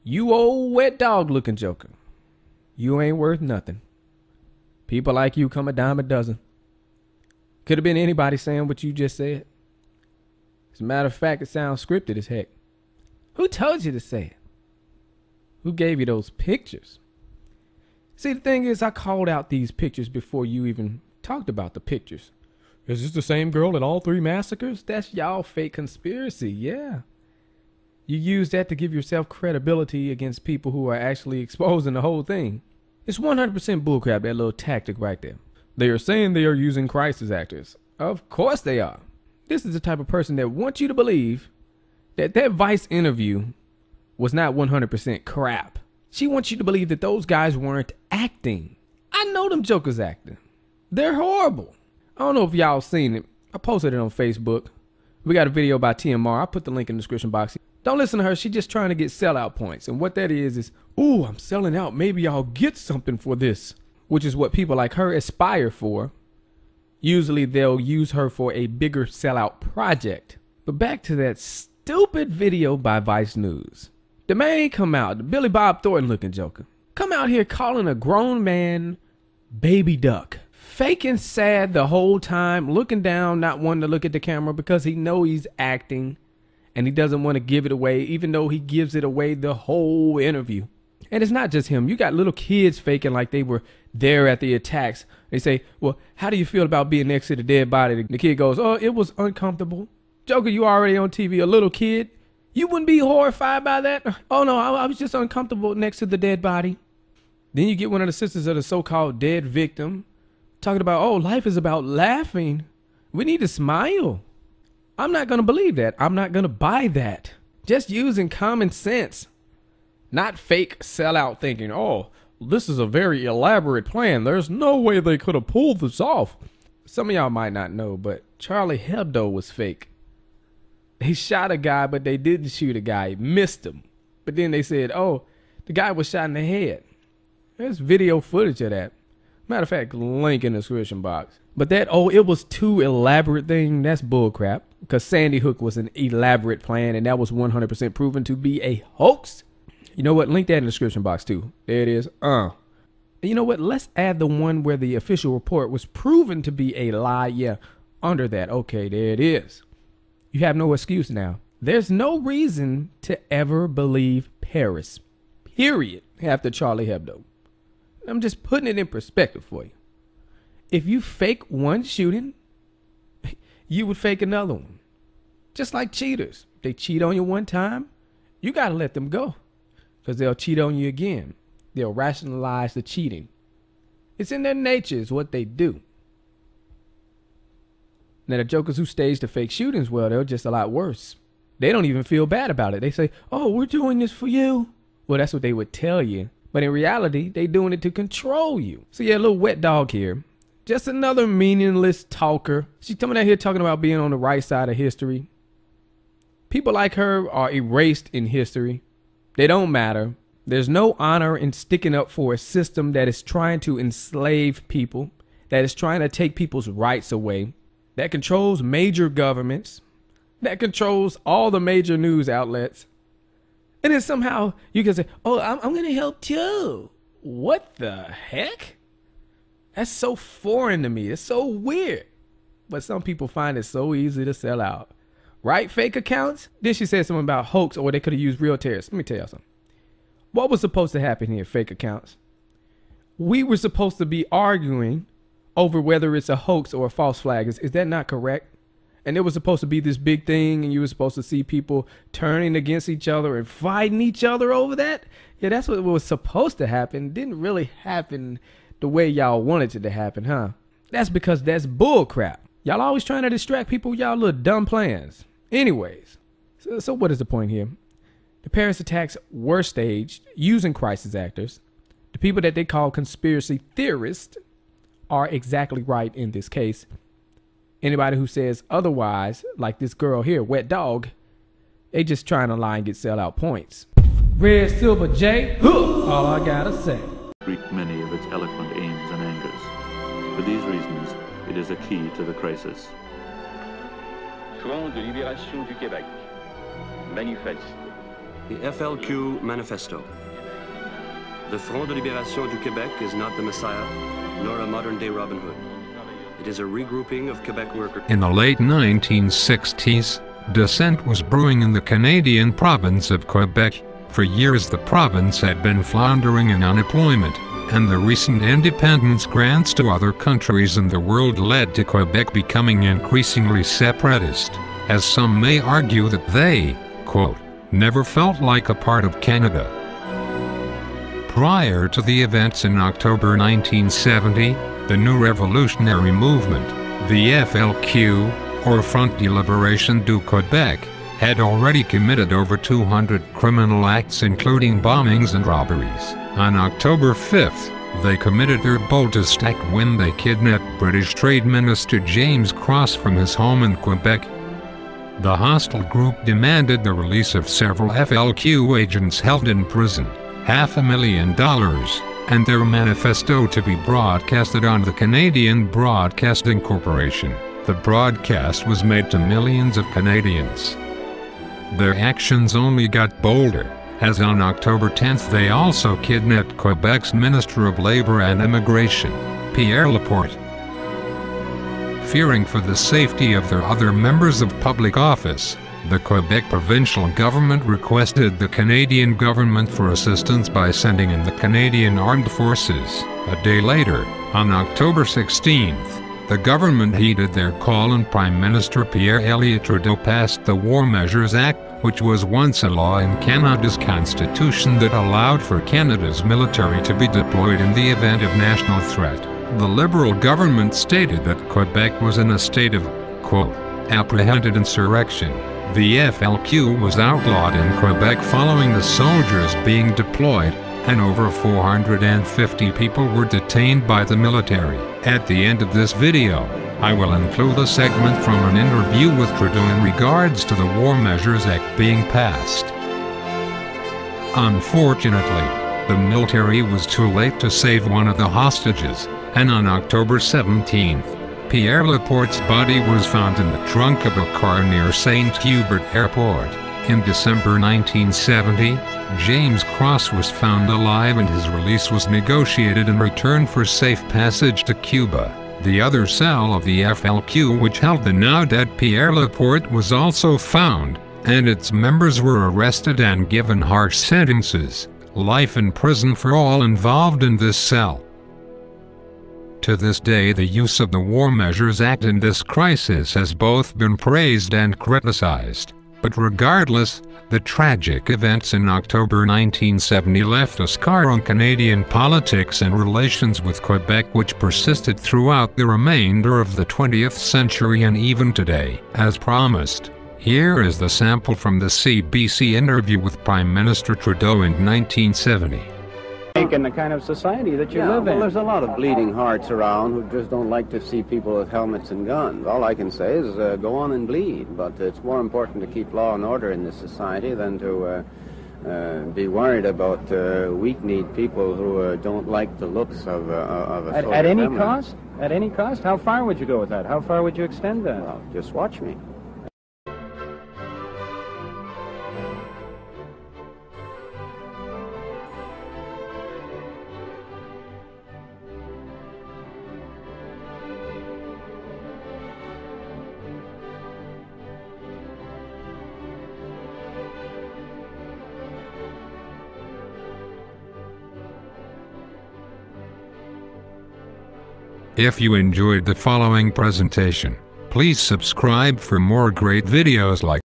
You old wet dog looking joker. You ain't worth nothing. People like you come a dime a dozen. Could have been anybody saying what you just said. As a matter of fact, it sounds scripted as heck. Who told you to say it? Who gave you those pictures? See, the thing is, I called out these pictures before you even talked about the pictures. Is this the same girl in all 3 massacres? That's y'all fake conspiracy, yeah. You use that to give yourself credibility against people who are actually exposing the whole thing. It's 100% bullcrap, that little tactic right there. They are saying they are using crisis actors. Of course they are. This is the type of person that wants you to believe that Vice interview was not 100% crap. She wants you to believe that those guys weren't acting. I know them jokers acting. They're horrible. I don't know if y'all seen it. I posted it on Facebook. We got a video by TMR. I'll put the link in the description box. Don't listen to her. She's just trying to get sellout points. And what that is, ooh, I'm selling out. Maybe I'll get something for this. Which is what people like her aspire for. Usually they'll use her for a bigger sellout project. But back to that stupid video by Vice News. The man come out, the Billy Bob Thornton looking joker, come out here calling a grown man baby duck. Faking sad the whole time, looking down, not wanting to look at the camera because he know he's acting and he doesn't want to give it away, even though he gives it away the whole interview. And it's not just him. You got little kids faking like they were there at the attacks. They say, well, how do you feel about being next to the dead body? The kid goes, oh, it was uncomfortable. Joker, you already on TV, a little kid. You wouldn't be horrified by that? Oh, no, I was just uncomfortable next to the dead body. Then you get one of the sisters of the so-called dead victim talking about, oh, life is about laughing. We need to smile. I'm not going to believe that. I'm not going to buy that. Just using common sense. Not fake sellout thinking, oh, this is a very elaborate plan. There's no way they could have pulled this off. Some of y'all might not know, but Charlie Hebdo was fake. They shot a guy, but they didn't shoot a guy. Missed him. But then they said, oh, the guy was shot in the head. There's video footage of that. Matter of fact, link in the description box. But that, oh, it was too elaborate thing, that's bullcrap. Because Sandy Hook was an elaborate plan, and that was 100% proven to be a hoax. You know what? Link that in the description box, too. There it is. And you know what? Let's add the one where the official report was proven to be a lie. Yeah, under that. Okay, there it is. You have no excuse now. There's no reason to ever believe Paris, period, after Charlie Hebdo. I'm just putting it in perspective for you. If you fake one shooting, you would fake another one. Just like cheaters. If they cheat on you one time, you got to let them go. Because they'll cheat on you again. They'll rationalize the cheating. It's in their nature, is what they do. Now, the jokers who stage the fake shootings, well, they're just a lot worse. They don't even feel bad about it. They say, oh, we're doing this for you. Well, that's what they would tell you. But in reality, they doing it to control you. So yeah, a little wet dog here. Just another meaningless talker. She's coming out here talking about being on the right side of history. People like her are erased in history. They don't matter. There's no honor in sticking up for a system that is trying to enslave people, that is trying to take people's rights away, that controls major governments, that controls all the major news outlets. And then somehow you can say, oh, I'm going to help too. What the heck? That's so foreign to me. It's so weird. But some people find it so easy to sell out. Right? Fake accounts? Then she said something about hoax, or they could have used real terrorists. Let me tell y'all something. What was supposed to happen here, fake accounts? We were supposed to be arguing over whether it's a hoax or a false flag. Is that not correct? And it was supposed to be this big thing, and you were supposed to see people turning against each other and fighting each other over that? Yeah, that's what was supposed to happen. It didn't really happen the way y'all wanted it to happen, huh? That's because that's bull crap. Y'all always trying to distract people with y'all little dumb plans. Anyways, so what is the point here? The Paris attacks were staged using crisis actors. The people that they call conspiracy theorists are exactly right in this case. Anybody who says otherwise, like this girl here, Wet Dog, they just trying to lie and get sellout points. Red Silver J, all I gotta say. Reap many of its eloquent aims and angers. For these reasons, it is a key to the crisis. Front de libération du Québec. Manifeste. The FLQ Manifesto. The Front de Libération du Québec is not the Messiah, nor a modern-day Robin Hood. It is a regrouping of Quebec workers. In the late 1960s, dissent was brewing in the Canadian province of Quebec. For years the province had been floundering in unemployment, and the recent independence grants to other countries in the world led to Quebec becoming increasingly separatist, as some may argue that they, quote, never felt like a part of Canada. Prior to the events in October 1970, the new revolutionary movement, the FLQ, or Front de Libération du Québec, had already committed over 200 criminal acts including bombings and robberies. On October 5th, they committed their boldest act when they kidnapped British Trade Minister James Cross from his home in Quebec. The hostile group demanded the release of several FLQ agents held in prison, $500,000, and their manifesto to be broadcasted on the Canadian Broadcasting Corporation. The broadcast was made to millions of Canadians. Their actions only got bolder, as on October 10th they also kidnapped Quebec's Minister of Labour and Immigration, Pierre Laporte. Fearing for the safety of their other members of public office, the Quebec provincial government requested the Canadian government for assistance by sending in the Canadian Armed Forces. A day later, on October 16th, the government heeded their call and Prime Minister Pierre Elliott Trudeau passed the War Measures Act, which was once a law in Canada's constitution that allowed for Canada's military to be deployed in the event of national threat. The Liberal government stated that Quebec was in a state of, quote, apprehended insurrection. The FLQ was outlawed in Quebec following the soldiers being deployed, and over 450 people were detained by the military. At the end of this video, I will include a segment from an interview with Trudeau in regards to the War Measures Act being passed. Unfortunately, the military was too late to save one of the hostages, and on October 17th, Pierre Laporte's body was found in the trunk of a car near St. Hubert Airport. In December 1970, James Cross was found alive and his release was negotiated in return for safe passage to Cuba. The other cell of the FLQ, which held the now-dead Pierre Laporte, was also found, and its members were arrested and given harsh sentences, life in prison for all involved in this cell. To this day, the use of the War Measures Act in this crisis has both been praised and criticized. But regardless, the tragic events in October 1970 left a scar on Canadian politics and relations with Quebec, which persisted throughout the remainder of the 20th century and even today. As promised, here is the sample from the CBC interview with Prime Minister Trudeau in 1970. In the kind of society that you live in. There's a lot of bleeding hearts around who just don't like to see people with helmets and guns. All I can say is go on and bleed, but it's more important to keep law and order in this society than to be worried about weak-kneed people who don't like the looks of a soldier. At any cost? At any cost? How far would you go with that? How far would you extend that? Well, just watch me. If you enjoyed the following presentation, please subscribe for more great videos like